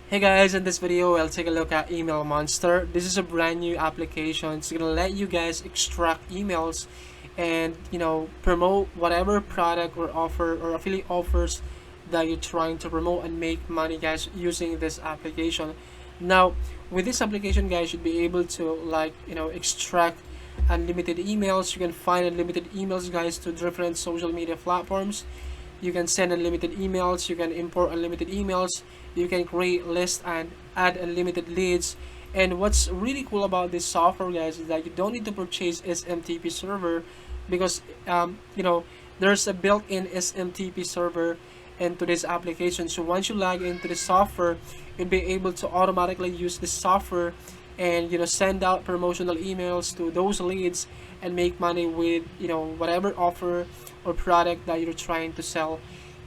Hey guys, in this video I'll take a look at Email Monster. This is a brand new application. It's gonna let you guys extract emails and promote whatever product or offer or affiliate offers that you're trying to promote and make money, guys, using this application. Now with this application, guys, you should be able to extract unlimited emails. You can find unlimited emails, guys, to different social media platforms. You can send unlimited emails, you can import unlimited emails, you can create lists and add unlimited leads. And what's really cool about this software, guys, is that you don't need to purchase SMTP server because there's a built-in SMTP server into this application. So once you log into the software, you'll be able to automatically use this software and send out promotional emails to those leads and make money with whatever offer or product that you're trying to sell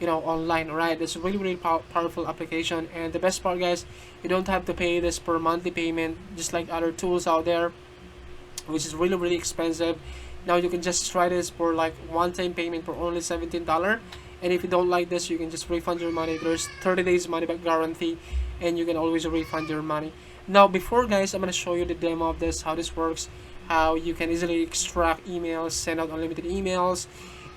online. Right, it's a really powerful application. And the best part, guys, you don't have to pay this per monthly payment just like other tools out there, which is really expensive. Now you can just try this for like one-time payment for only $17, and if you don't like this, you can just refund your money. There's 30 days money back guarantee, and you can always refund your money. Now before, guys, I'm going to show you the demo of this, how this works, how you can easily extract emails, send out unlimited emails,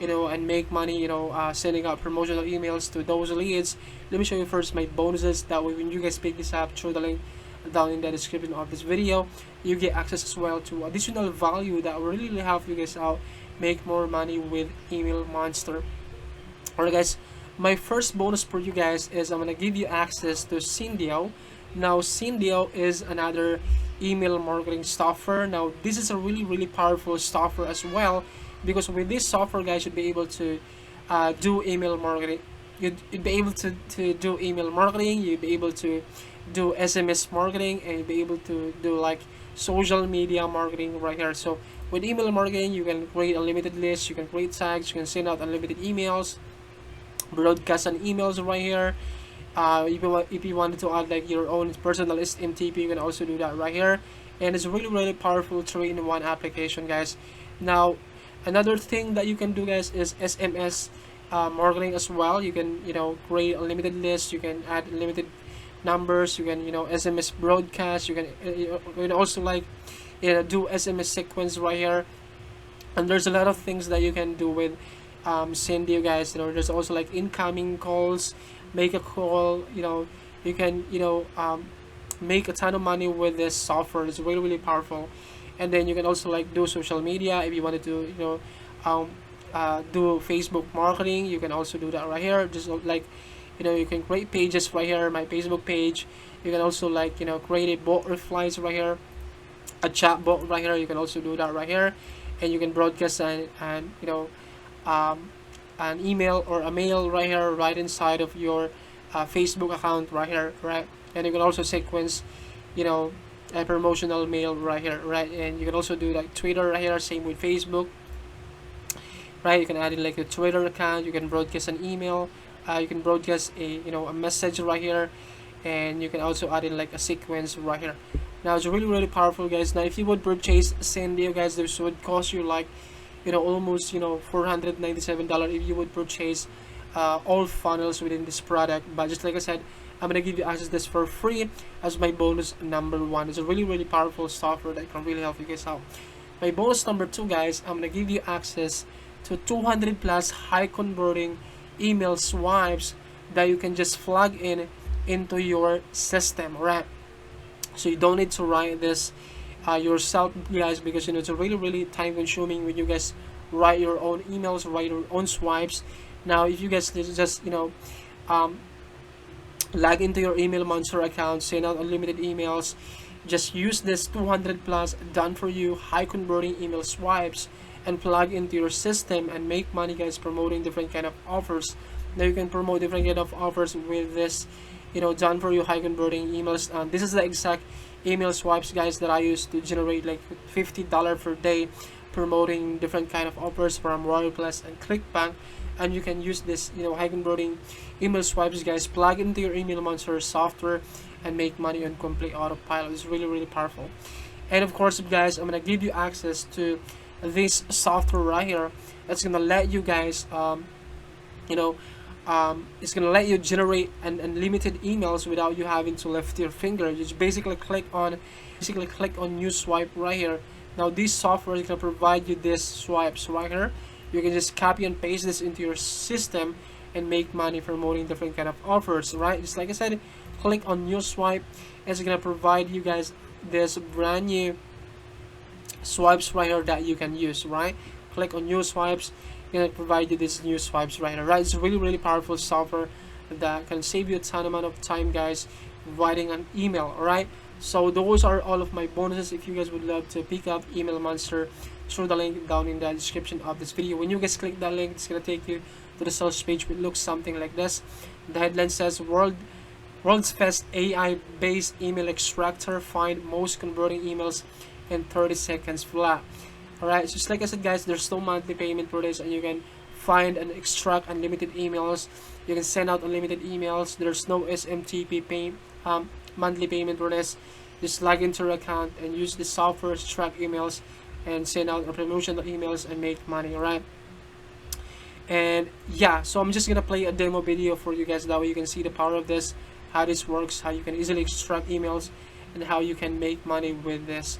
and make money, sending out promotional emails to those leads. Let me show you first my bonuses. That way when you guys pick this up through the link down in the description of this video, you get access as well to additional value that will really help you guys out make more money with Email Monster. Alright, guys, my first bonus for you guys is I'm gonna give you access to Syndio. Now Syndio is another email marketing software. Now this is a really powerful software as well, because with this software, guys, you'd be able to do email marketing. You'd be able to do email marketing, you'd be able to do SMS marketing, and you'd be able to do like social media marketing right here. So with email marketing, you can create unlimited lists, you can create tags, you can send out unlimited emails, broadcast on emails right here. If you wanted to add like your own personal SMTP, you can also do that right here. And it's really powerful 3-in-1 application, guys. Now another thing that you can do, guys, is SMS marketing as well. You can create unlimited lists, you can add unlimited numbers, you can SMS broadcast, you can also do SMS sequence right here. And there's a lot of things that you can do with Syndio, guys. There's also like incoming calls, make a call, you can make a ton of money with this software. It's really powerful. And then you can also do social media. If you wanted to do Facebook marketing, you can also do that right here. Just you can create pages right here, my Facebook page. You can also create a bot replies right here, a chat bot right here. You can also do that right here. And you can broadcast an email or a mail right here, right inside of your Facebook account right here, right? And you can also sequence a promotional mail right here, right? And you can also do like Twitter right here, same with Facebook, right? You can add in like a Twitter account, you can broadcast an email, you can broadcast a message right here, and you can also add in like a sequence right here. Now it's really powerful, guys. Now if you would purchase Syndio, guys, this would cost you like almost $497 if you would purchase all funnels within this product. But just like I said, I'm gonna give you access to this for free as my bonus number 1. It's a really powerful software that can really help you guys out. My bonus number 2, guys, I'm gonna give you access to 200 plus high converting email swipes that you can just plug in into your system, right? So you don't need to write this yourself, guys, because it's a really time consuming when you guys write your own emails, write your own swipes. Now if you guys just log into your Email Monster account, send out unlimited emails, just use this 200 plus done for you high converting email swipes and plug into your system and make money, guys, promoting different kind of offers. Now you can promote different kind of offers with this done for you high converting emails. This is the exact email swipes, guys, that I use to generate like $50 per day promoting different kind of offers from Royal Plus and ClickBank. And you can use this high converting email swipes, guys, plug into your Email Monster software and make money on complete autopilot. It's really powerful. And of course, guys, I'm gonna give you access to this software right here that's gonna let you guys it's gonna let you generate unlimited emails without you having to lift your finger. You just basically click on new swipe right here. Now this software is gonna provide you this swipes right here. You can just copy and paste this into your system and make money promoting different kind of offers, right? Just like I said, click on new swipe. It's gonna provide you guys this brand new swipes right here that you can use, right? Click on new swipes, gonna provide you this new swipes right here, right? It's really powerful software that can save you a ton amount of time, guys, writing an email. All right, so those are all of my bonuses. If you guys would love to pick up Email Monster, through the link down in the description of this video. When you guys click that link, it's gonna take you to the sales page, which looks something like this. The headline says World's Best AI-based email extractor, find most converting emails in 30 seconds flat. Alright, so just like I said, guys, there's no monthly payment for this, and you can find and extract unlimited emails. You can send out unlimited emails. There's no SMTP monthly payment for this. Just log into your account and use the software to track emails and send out a promotional emails and make money. Alright, and yeah, so I'm just gonna play a demo video for you guys, that way you can see the power of this, how this works, how you can easily extract emails, and how you can make money with this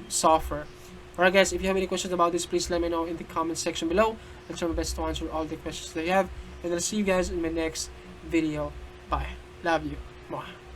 software. Alright guys, if you have any questions about this, please let me know in the comment section below. I'll try my best to answer all the questions that you have, and I'll see you guys in my next video. Bye. Love you. Mwah.